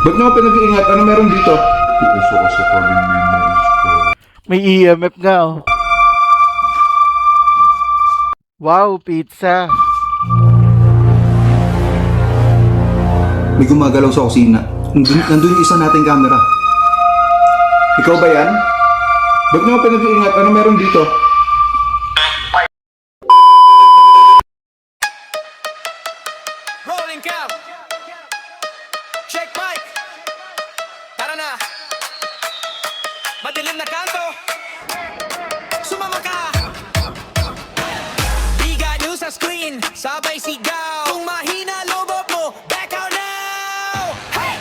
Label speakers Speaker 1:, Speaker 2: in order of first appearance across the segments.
Speaker 1: Ba't nyo ako pinag-iingat? Ano meron dito?
Speaker 2: Puso ka sa kalilinis ko.
Speaker 3: May EMF nga oh. Wow, pizza.
Speaker 1: May gumagalaw sa kusina. Nandun yung isa nating camera. Ikaw ba yan? Ba't nyo ako pinag-iingat? Ano meron dito?
Speaker 4: Rolling cam. Check mic. Tara na. Madilim na kanto. Sumama ka. Biga news sa screen. Sabay sigaw. Kung mahina lobot mo, back out now. Hey!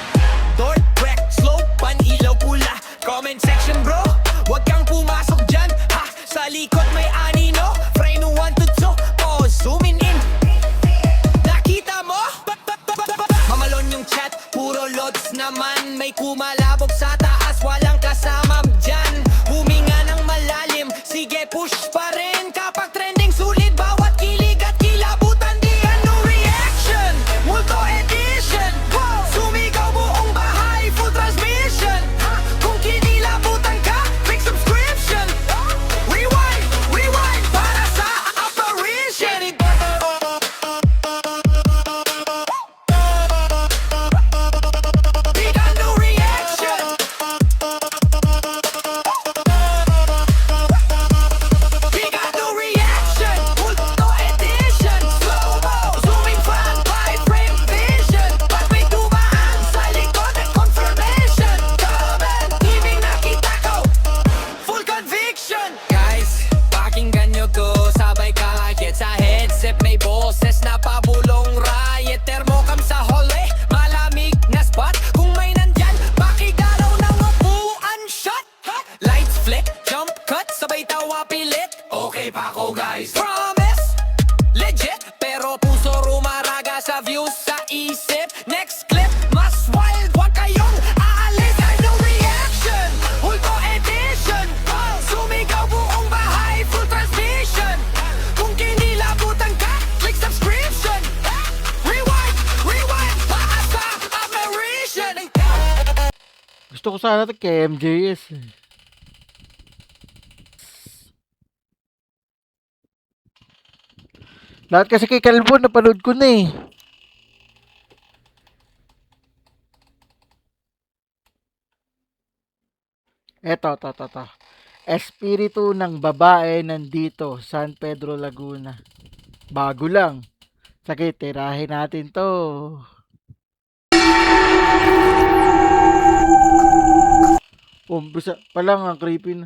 Speaker 4: North, wreck, slow, pan-ilaw pula. Comment section bro. Huwag kang pumasok dyan. Ha! Sa likod may anino. Frame 1 to 2. Pause, zooming in. Nakita mo? Mamalon yung chat, puro loads naman. May kumalabog sa taas, walang kasama dyan. Huminga ng malalim, sige push pa rin. Kapag trending sulit, bawat kilig at kilabutan. Di ano reaction, multo edition. Sumigaw buong bahay, full transmission. Kung kinilabutan ka, click subscription. Rewind, rewind, para sa apparition. Big no reaction. Big no reaction. Multo edition. Slow-mo. Zooming fan. High frame vision. Pag may dumaan sa likod at confirmation. Comment. TV nakita ko. Full conviction. Guys, pakinggan nyo to. Sabay kahit sa headset. May boses na pabulong riot. Thermocam sa hallway. Malamig na spot. Kung may nandyan, pakigalaw ng upuan shot. Lights flick, jump cut, sabay tawa pilit. Okay pa ako guys. Promise, legit. Pero puso rumaraga sa views sa isip. Next clip, mas wild. Huwag kayong aalis. No reaction, Hulto edition. Sumigaw buong bahay, full transmission. Kung kinilabutan ka, click subscription. Rewind, rewind, para sa apparition.
Speaker 3: Gusto ko sana ito kay MJS eh. Lahat kasi kay Calvo, napanood ko na eh. Eto. Espiritu ng babae nandito, San Pedro, Laguna. Bago lang. Sige, tirahin natin to. Umpisa pa lang, ang creepy na.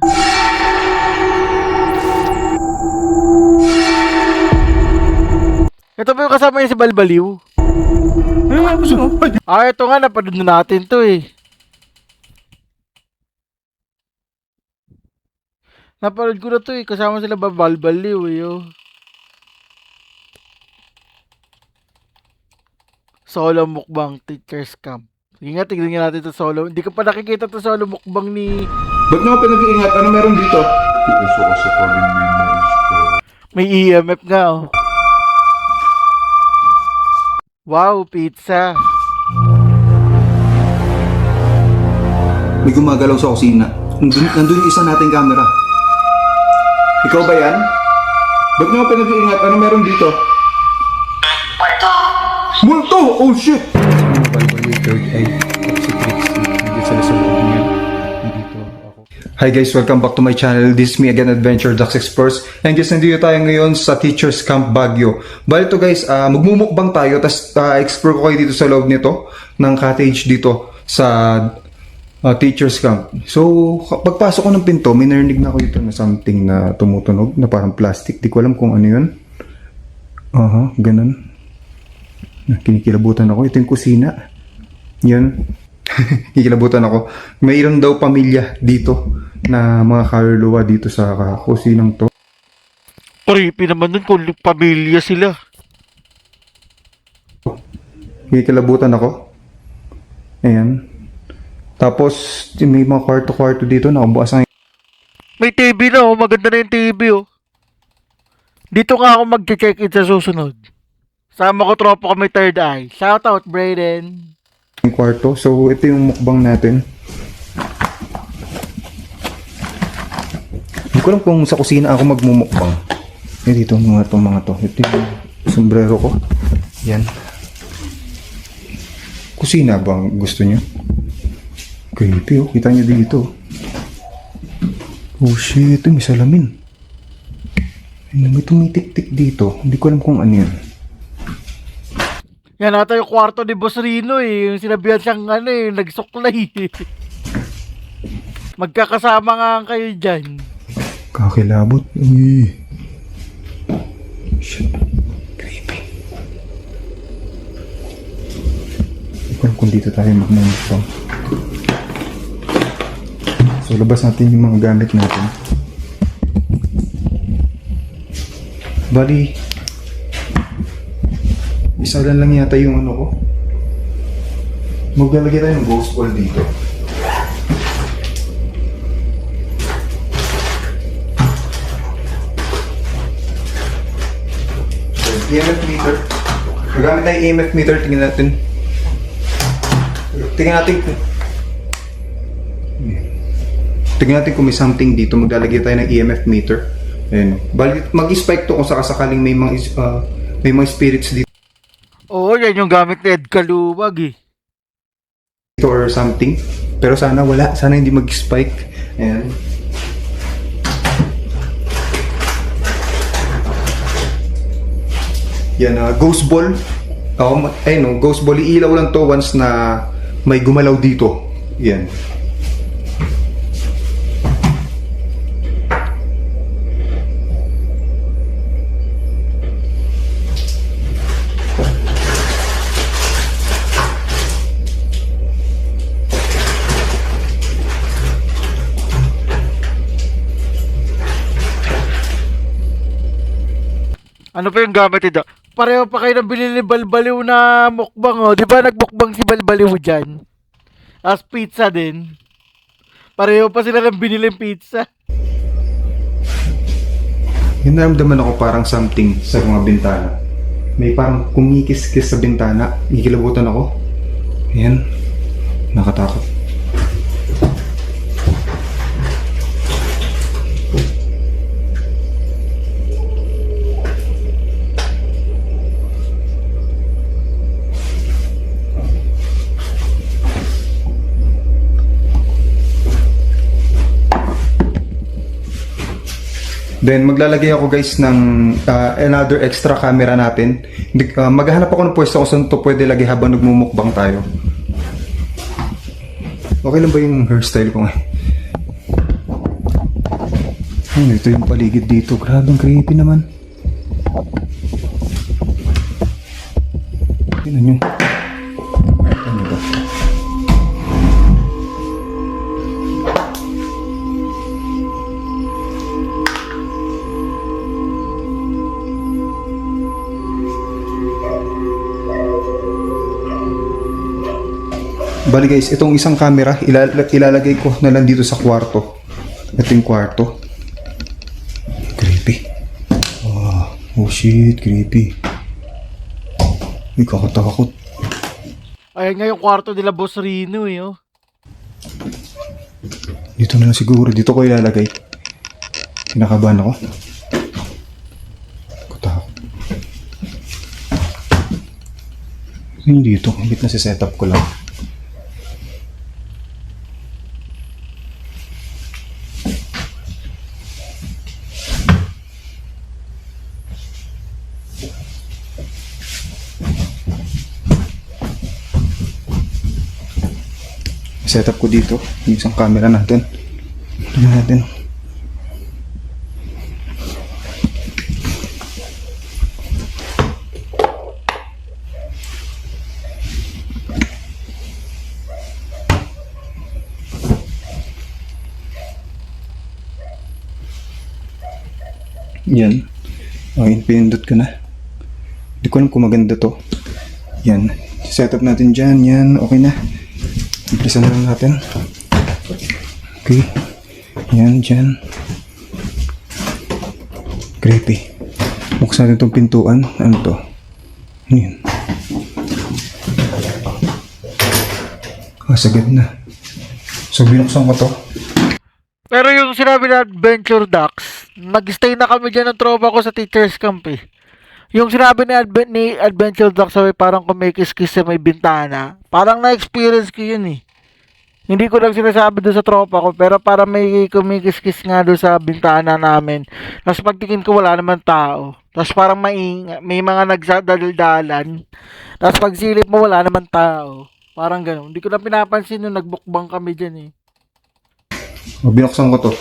Speaker 3: Ito ba yung kasama niya si Balbaliw? Ito nga, napanood na natin to eh. Napanood ko na to eh, kasama sila Balbaliw eh. Oh. Solo mukbang teacher's camp. Sige nga, tignan nga natin ito solo. Hindi ka pa nakikita ito solo mukbang ni...
Speaker 1: Ba't nyo ako pinag-iingat? Ano meron dito?
Speaker 2: Puso ka sa kalilinis ko.
Speaker 3: May EMF nga oh. Wow, pizza.
Speaker 1: May gumagalaw sa kusina. Nandun yung isa nating camera. Ikaw ba yan? Ba't nyo ako pinag-iingat? Ano meron dito? Multo! Oh shit! Hi guys, welcome back to my channel. This is me again, Adventure Ducks Explorers. And guys, nandito tayo ngayon sa Teachers Camp Baguio. Bali to guys, magmumukbang tayo, tapos explore ko kayo dito sa loob nito, ng cottage dito sa Teachers Camp. So, pagpasok ko ng pinto, may narinig na ako dito na something na tumutunog, na parang plastic. Di ko alam kung ano yun. Ganun. Kinikilabutan ako. Ito yung kusina. Yan. Kikilabutan ako. Mayroon daw pamilya dito na mga kaluluwa dito sa kusinang to.
Speaker 3: Creepy naman nun kung pamilya sila.
Speaker 1: Kikilabutan ako. Ayan. Tapos, may mga kwarto-kwarto dito. Nakabukas ang...
Speaker 3: May TV na oh, maganda na yung TV oh. Dito nga ako mag-check-in sa susunod. Sama ko tropa ko may third eye. Shout out, Brayden.
Speaker 1: Yung kwarto. So, ito yung mukbang natin. Hindi ko alam kung sa kusina ako magmumukbang. Dito mga to. Ito yung sombrero ko. Yan. Kusina ba ang gusto nyo? Creepy oh. Kita nyo dito. Oh shit. Ito may salamin. May tumitik-tik dito. Hindi ko alam kung ano yun.
Speaker 3: Yan ata yung kwarto ni Boss Rino eh. Yung sinabihan siyang nagsuklay. Magkakasama nga kayo dyan.
Speaker 1: Kakilabot. Uy. Shit. Creepy. Hindi ko alam kung dito tayo magmumukbang. So, labas natin yung mga gamit natin. Bali, isa lang yata yung ano ko. Maglalagay tayo ng ghost ball dito. So, EMF meter. Magamit tayo EMF meter. Tingnan natin. Tingnan natin kung may something dito. Maglalagay tayo ng EMF meter. Ayan. Bali, mag-spike to kung sakasakaling may mga spirits dito.
Speaker 3: Oo, yan yung gamit ni Ed Kaluwag eh.
Speaker 1: Or something. Pero sana wala. Sana hindi mag-spike. Ayan. Yan, ghost ball. Ayun, ghost ball. Iilaw lang to once na may gumalaw dito. Yan.
Speaker 3: Ano pa yung gamit nito? Pareho pa kayo ng binili ni Balbaliw na mukbang oh. Di ba nagmukbang si Balbaliw dyan? As pizza din. Pareho pa sila ng binili pizza.
Speaker 1: Yung naramdaman ako parang something sa mga bintana. May parang kumikis-kis sa bintana. Ikilabutan ako. Ayan. Nakatakot. Then maglalagay ako guys ng another extra camera natin. Maghahanap ako ng pwesto kung saan ito pwede lagay habang nagmumukbang tayo. Okay lang ba yung hairstyle ko ngayon? Ito yung paligid dito. Grabe, ang creepy naman. Tingnan nyo. Ano ba? Bali guys, itong isang camera, ilalagay ko na lang dito sa kwarto. Ito yung kwarto. Creepy. Oh shit, creepy. Uy, kakatakot.
Speaker 3: Ayan nga yung kwarto nila Boss Rino eh oh.
Speaker 1: Dito na lang siguro, dito ko ilalagay. Kinakabahan ako. Katakot. Yung dito, higit na si setup ko lang. Setup ko dito yung isang camera natin. Tingnan natin. Yan. Okay, pinindot ko na. Hindi ko alam kung maganda to. Yan. Setup natin dyan. Yan. Okay na. Impresan na lang natin. Okay. Yan, dyan. Creepy. Buksan natin itong pintuan. Ano to? Yan. Sagad na. So, binuksan ko to.
Speaker 3: Pero yung sinabi na Adventure Ducks, nag-stay na kami dyan ng tropa ko sa teacher's camp eh. Yung sinabi ni Adventure Ducks sabi parang kumikis-kis sa may bintana, parang na-experience ko yun eh. Hindi ko lang sinasabi doon sa tropa ko, pero parang may kumikis-kis nga doon sa bintana namin. Tapos pagtingin ko wala naman tao. Tapos parang may mga nagsadaldalan. Tapos pagsilip mo wala naman tao. Parang gano'n. Hindi ko na pinapansin nung nagbukbang kami dyan eh.
Speaker 1: Binuksan ko to.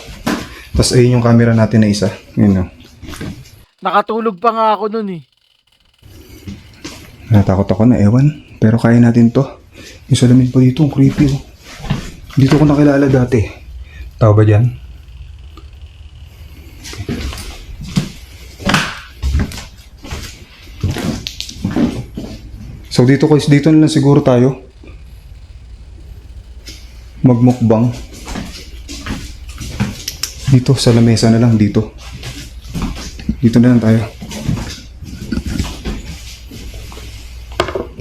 Speaker 1: Tapos ayun yung camera natin na isa. Yun o.
Speaker 3: Nakatulog pa nga ako nun eh.
Speaker 1: Natakot ako na, ewan. Pero kaya natin to. Yung salamin pa dito, ang creepy oh. Dito ko nakilala dati. Tao ba dyan? So dito na lang siguro tayo magmukbang. Dito sa lamesa na lang dito. Dito na lang tayo.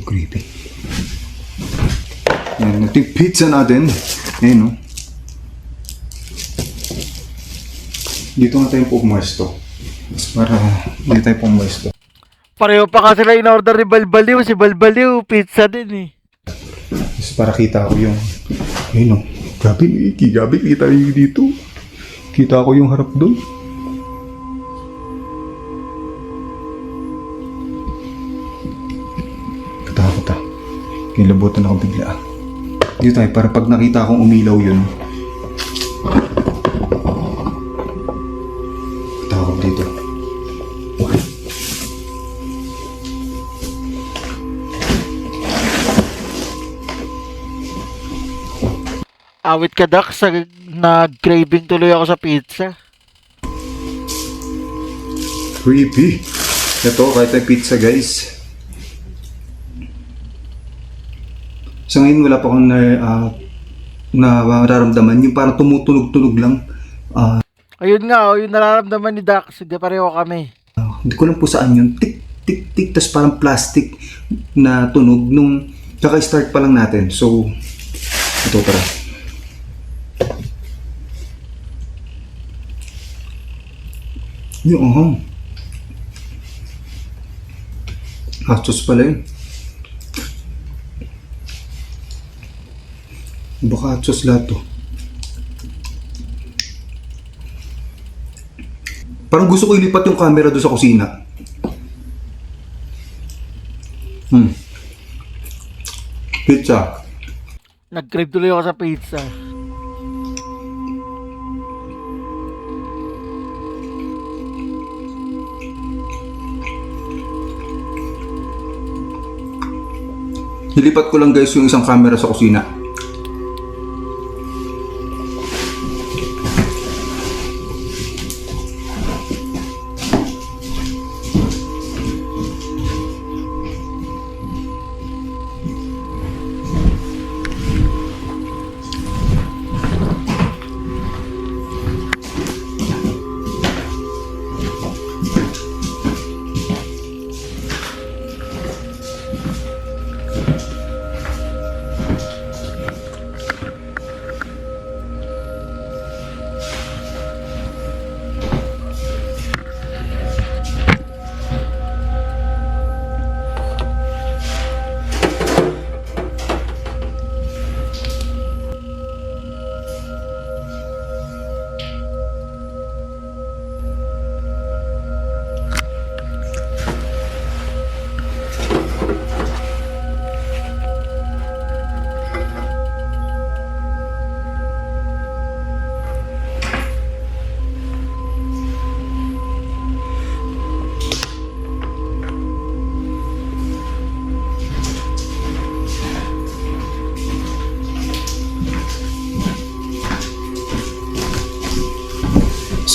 Speaker 1: Creepy. Yan, ito yung pizza natin. Ayan no. Dito nga tayo pumwesto. Para hindi tayo pumwesto.
Speaker 3: Pareho pa kasi sila in-order ni Balbaliw. Si Balbaliw, pizza din eh.
Speaker 1: Just para kita ko yung... Ayun no. Gabi kita yung dito. Kita ko yung harap doon. Katakot ah. Kilabutan ako bigla ah. Dito tayo para pag nakita akong umilaw yun. Katakot dito.
Speaker 3: Awit ka, Dax. Nag-craving tuloy ako sa pizza.
Speaker 1: Creepy. Ito, kahit na pizza guys. So ngayon wala pa akong nararamdaman. Yung parang tumutunog-tunog lang.
Speaker 3: Ayun nga, yung nararamdaman ni Dax. Hindi pareho kami.
Speaker 1: Hindi ko lang po saan yun. Tik, tik, tik. Tapos parang plastic na tunog nung kaka-start pa lang natin. So, ito para. Yung Asos pala yun. Baka asos lahat to. Parang gusto ko ilipat yung camera doon sa kusina. Pizza.
Speaker 3: Nag-crave tuloy ako sa pizza.
Speaker 1: Nilipat ko lang guys yung isang camera sa kusina.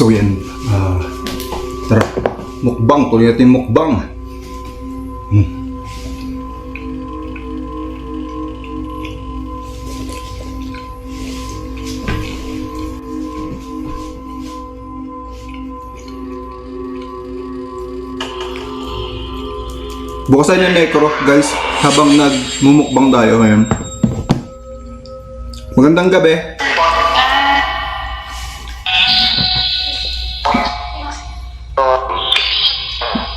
Speaker 1: So yan, tara, mukbang, tuloy natin mukbang. Bukasan yung necro guys, habang nagmumukbang tayo ngayon. Magandang gabi.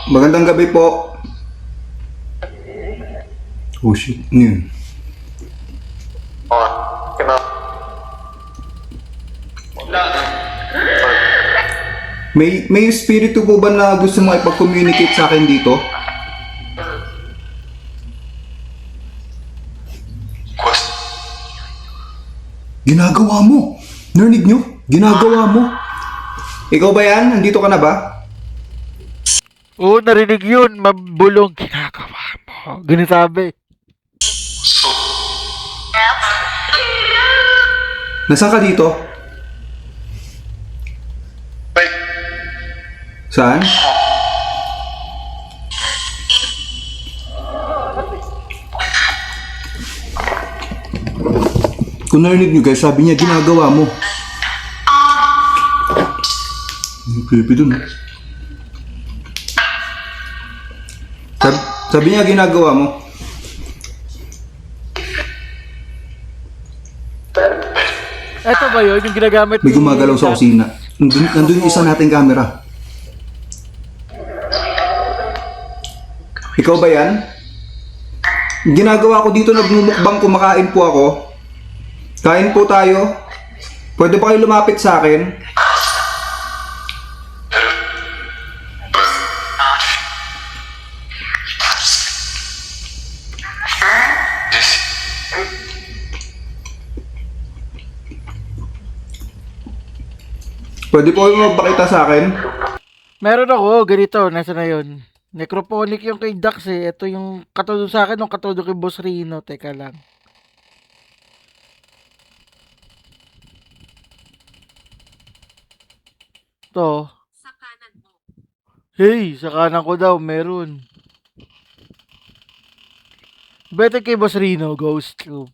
Speaker 1: Magandang gabi po. Oh shit, ano yun? May espiritu po ba na gusto mo ipag-communicate sa akin dito? Ginagawa mo. Narinig nyo? Ginagawa mo. Ikaw ba yan? Nandito ka na ba?
Speaker 3: Oo, narinig yun. Mabulong ginagawa mo. Ganun sabi.
Speaker 1: Nasaan ka dito? Saan? Kung narinig nyo guys, sabi niya ginagawa mo. Ang creepy dun. Sabi niya ginagawa mo.
Speaker 3: Eto ba yun? Yung ginagamit
Speaker 1: May gumagalaw sa kusina. Nandun yung isa nating camera. Ikaw ba yan? Ginagawa ko dito, nagmumukbang, kumakain po ako. Kain po tayo. Pwede ba kayo lumapit sa akin? Pwede po kayo magpakita sa akin?
Speaker 3: Meron ako, ganito, nasa na yun. Necrophonic yung kay Dax eh. Ito yung katudo sa akin, yung katudo kay Boss Rino. Teka lang. To. Hey, sa kanan ko daw, meron. Better kay Boss Rino, Ghost Tube.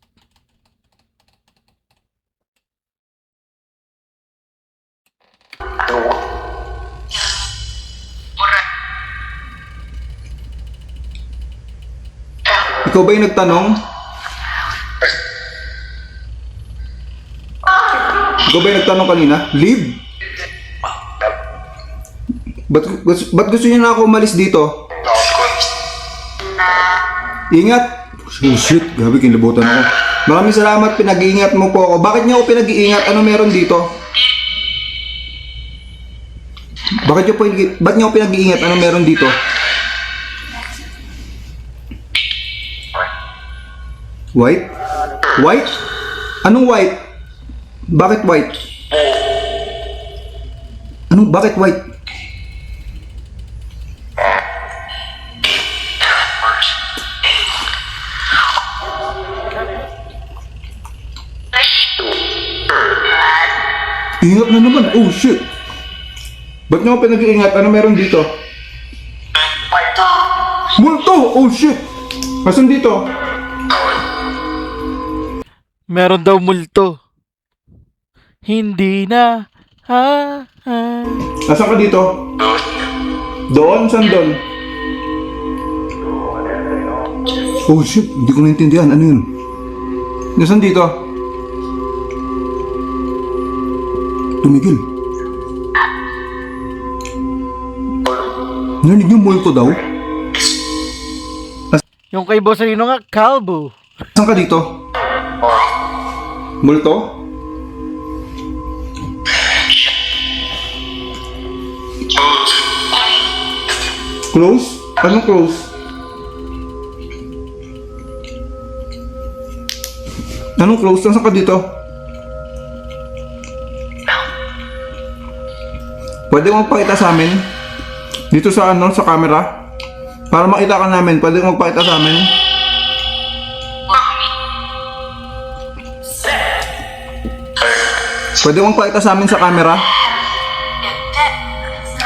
Speaker 1: Ikaw ba yung nagtanong? Ikaw ba yung nagtanong kanina? Leave? Ba't gusto niyo na ako umalis dito? Ingat! Oh shit, grabe kinilabutan ako. Maraming salamat, pinag-iingat mo po ako. Bakit niyo ako pinag-iingat? Ano meron dito? Ba't niyo ako pinag-iingat? Ano meron dito? White? White? Anong white? Bakit white? Bakit white? Ingat na naman. Oh shit. Ba't niyo ako pinag-iingat? Ano meron dito? Multo! Oh shit. Asan dito?
Speaker 3: Meron daw multo. Hindi na.
Speaker 1: Nasaan ka dito? Doon? Saan doon? Oh shit, hindi ko naintindihan. Ano yun? Nasaan dito? Tumigil. Narinig yung multo daw?
Speaker 3: Yung kay Boss Rino nga, kalbo.
Speaker 1: Saan ka dito? Multo? Close? Anong close? Anong close? Saan ka dito? Pwede mo magpakita sa amin? Dito sa sa camera? Para makita ka namin, pwede mo magpakita sa amin? Pwede mong pakita sa amin sa camera?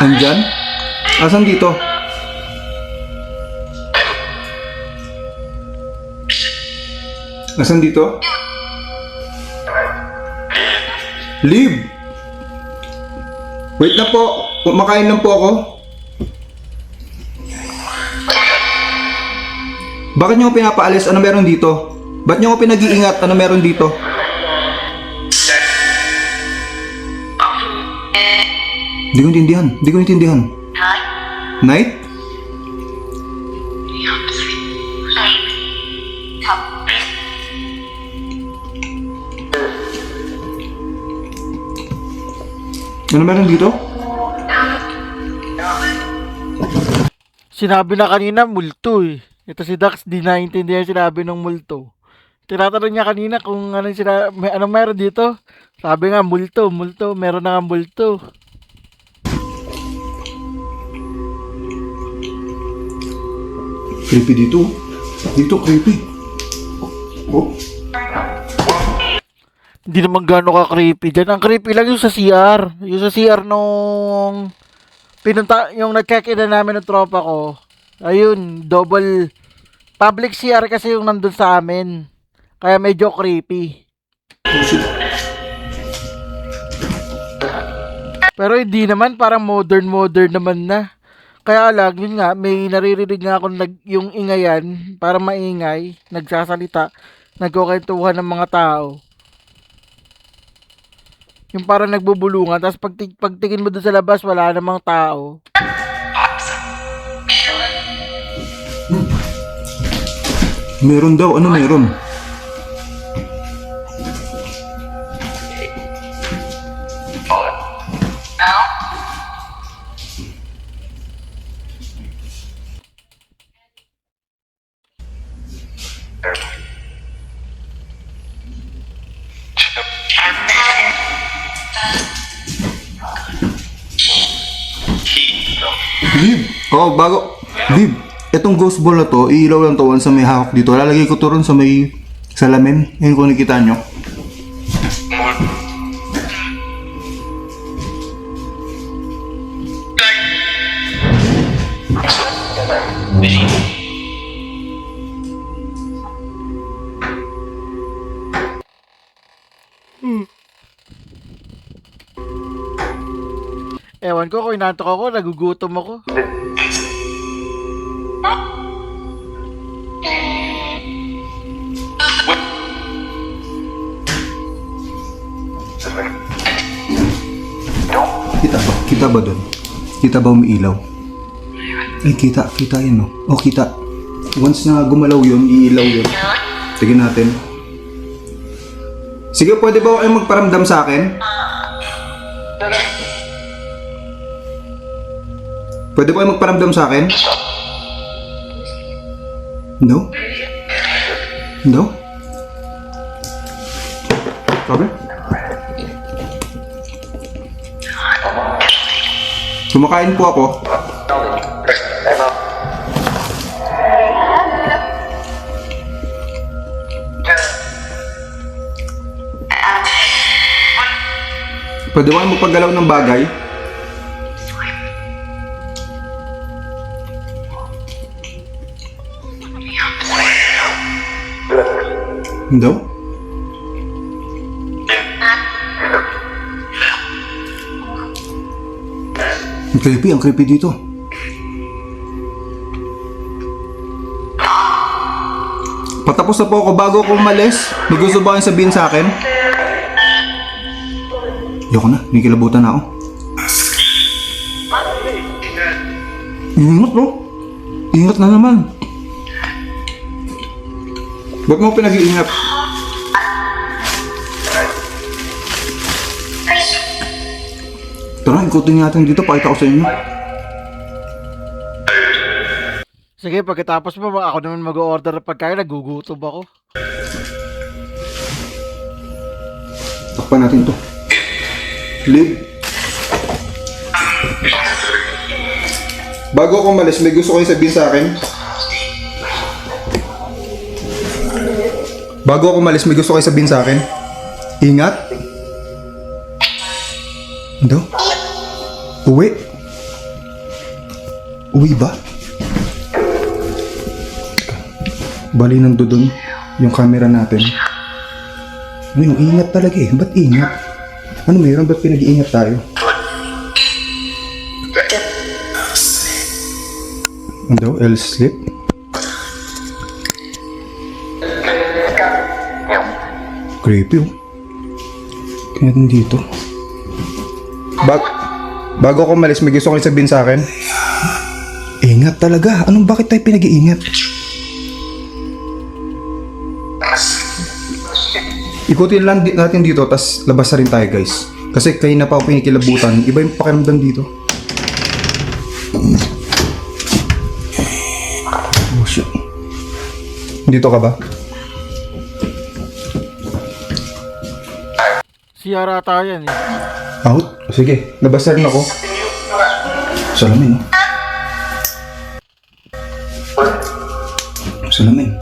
Speaker 1: Andyan? Asan dito? Asan dito? Leave! Wait na po. Kumakain lang po ako. Bakit niyo ako pinapaalis? Ano meron dito? Ba't niyo ako pinag-iingat? Ano meron dito? Hindi ko intindihan. Hindi ko intindihan. Night? Ano meron dito?
Speaker 3: Sinabi na kanina, multo eh. Ito si Dax, di naintindihan sinabi ng multo. Tinatanong niya kanina kung anong meron dito. Sabi nga, multo, meron na nga multo.
Speaker 1: Creepy dito. Dito, creepy. Oh.
Speaker 3: Hindi naman gano'n ka-creepy dyan. Ang creepy lang yung sa CR. Yung sa CR nung yung nag-check-in na namin ng tropa ko. Ayun, double public CR kasi yung nandun sa amin. Kaya medyo creepy.
Speaker 1: Oh, shit.
Speaker 3: Pero hindi naman, parang modern naman na. Kaya lang, yun nga, may naririnig nga ako yung ingayan, para maingay, nagsasalita, nagkukwentuhan ng mga tao. Yung parang nagbubulungan, tapos pagtingin mo doon sa labas, wala namang tao.
Speaker 1: Meron daw. Ano meron? Viv! Oh, bago. Viv, etong ghost ball na to, iilaw lang to sa may hawak dito. Lalagay ko to ron sa may salamin. Yan kung nakita nyo.
Speaker 3: Ewan ko, kung inaantok ako, nagugutom ako.
Speaker 1: Kita ba? Kita ba doon? Kita ba umiilaw? Ay, kita. Kita yun, no? Oh, kita. Once na gumalaw yun, iilaw yun. Tignan natin. Sige, pwede ba kayo magparamdam sa akin? Pwede ba kayo magparamdam sa akin? No? No? Sabi? Kumakain po ako. Pwede ba kayo magpaggalaw ng bagay? No? Ang creepy dito. Patapos na po ako. Bago ako umalis, may gusto ba kayong sabihin sa akin? Ayoko na, may kilabutan na ako. Ingat, bro. Ingat na naman. Ba't mo pinag-iingat? Tara, ikutin natin dito. Pakita ko sa inyo.
Speaker 3: Sige, pagkatapos mo, ako naman mag-order ng pagkain, nagugutom ako.
Speaker 1: Takpan natin to. Liv. Bago ako umalis, may gusto kayo sabihin sa akin? Bago ako umalis, may gusto kayo sabihin sa akin? Ingat. Ano? Uwi? Uwi ba? Bali nandun yung camera natin. Ano, ingat talaga eh. Ba't ingat? Ano meron? Ba't pinag-iingat tayo? Ano? L-slip? Creepy oh. Kaya dito. Bago ako malis, may gusto ko sabihin sa akin. Ingat talaga. Anong bakit tayo pinag-iingat? Ikutin lang natin dito, tas labas na rin tayo guys. Kasi kayo na pa ako pinikilabutan. Iba yung pakiramdam dito. Oh shit. Dito ka ba?
Speaker 3: Siyara tayo yan eh.
Speaker 1: Out? Sige, labas na rin ako. Salamin. Salamin.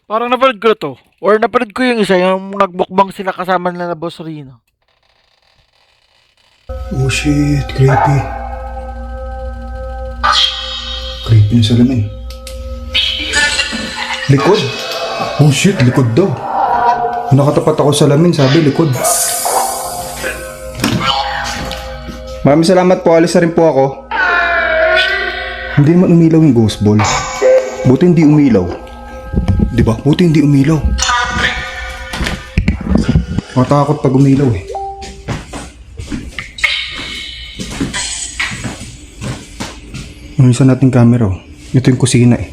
Speaker 3: Parang napanood ko to. Or napanood ko yung isa, yung nagbukbang sila kasama nila na Boss Rino.
Speaker 1: Oh shit, creepy. Creepy na salamin. Likod? Oh shit, likod daw. Nakatapat ako sa salamin, sabi likod. Maraming salamat po, alis na rin po ako. Hindi naman umilaw yung ghost ball. Buti hindi umilaw. Diba? Buti hindi umilaw. Matakot pag umilaw eh. Yung isa nating camera oh. Ito yung kusina eh.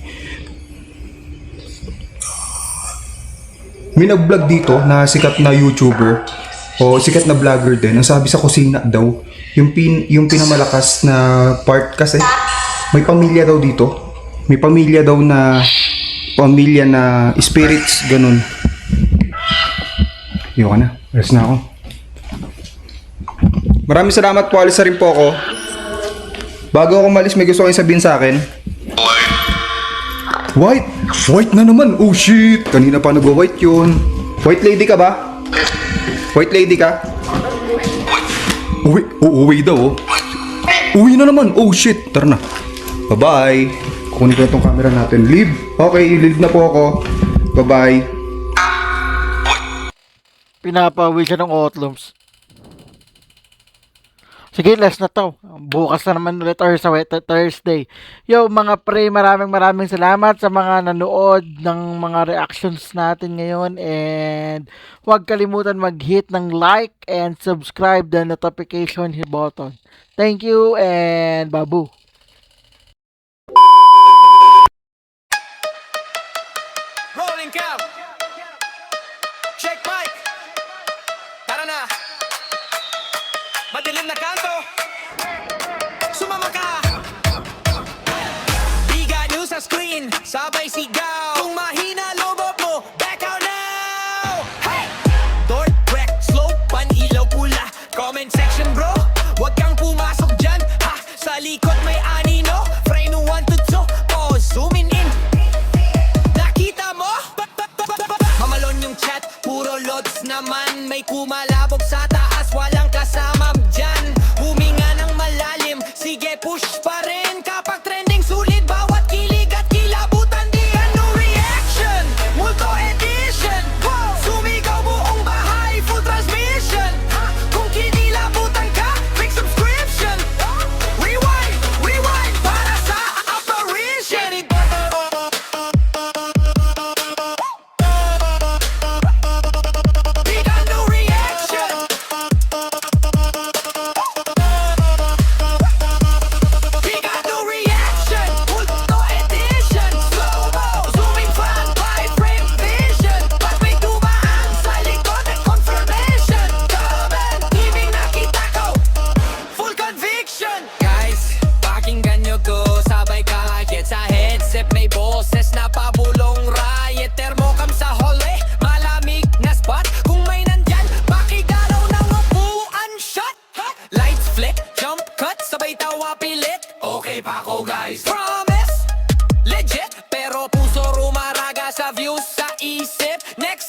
Speaker 1: May nag-vlog dito na sikat na YouTuber o sikat na vlogger din. Ang sabi sa kusina daw, yung pinamalakas na part kasi may pamilya daw dito. May pamilya daw na spirits, ganun. Iyo ka na. Alis na ako. Maraming salamat po. Alis na rin po ako. Bago ako malis, may gusto kayong sabihin sa akin. White! White na naman! Oh shit! Kanina pa nag-white yun. White lady ka ba? White lady ka? Uwi daw oh. Uwi na naman! Oh shit! Tara na. Bye-bye! Kukunin ko na itong camera natin. Leave! Okay, leave na po ako. Bye-bye!
Speaker 3: Pinapawi siya ng Otlums. Sige, last na to. Bukas na naman ulit or sa Thursday. Yo, mga pre, maraming salamat sa mga nanood ng mga reactions natin ngayon. And huwag kalimutan mag-hit ng like and subscribe the notification button. Thank you and babu.
Speaker 4: Rolling cam. Check mic. Tara na. Madilim na kanto. Sumama ka. Biga news sa screen. Sabay sigaw. Kung mahina lobot mo, back out now. Hey! Door, wreck, slow, pan-ilaw pula. Comment section bro. Huwag kang pumasok dyan. Ha! Sa likod may anino. Frame 1 to 2. Pause, zooming in. Nakita mo? Mamalon yung chat, puro loads naman. May kumalabog sa taas, walang kasama dyan. Huminga ng malalim, sige push pa rin. Kapag trending sulit, bawat kilig at kilabutan. Di ano reaction, multo edition. Sumigaw buong bahay, full transmission. Kung kinilabutan ka, click subscription. Rewind, para sa apparition. We got no reaction. We got no reaction. Multo edition. Slow-mo. Zooming fan by frame vision. Pag may dumaan sa likod ng confirmation. Comment. Ibig nakita ko. Full conviction. Guys, pakinggan nyo to. Sabay kahit sa headset. May boses na pabulong riot. Thermocam sa hallway. Malamig na spot. Kung may nandyan, pakigaraw ng upuan shot. Lights flick, jump cut, sabay tawa pilit. Okay pa ako guys. Promise, legit. Pero puso rumaraga sa views sa isip. Next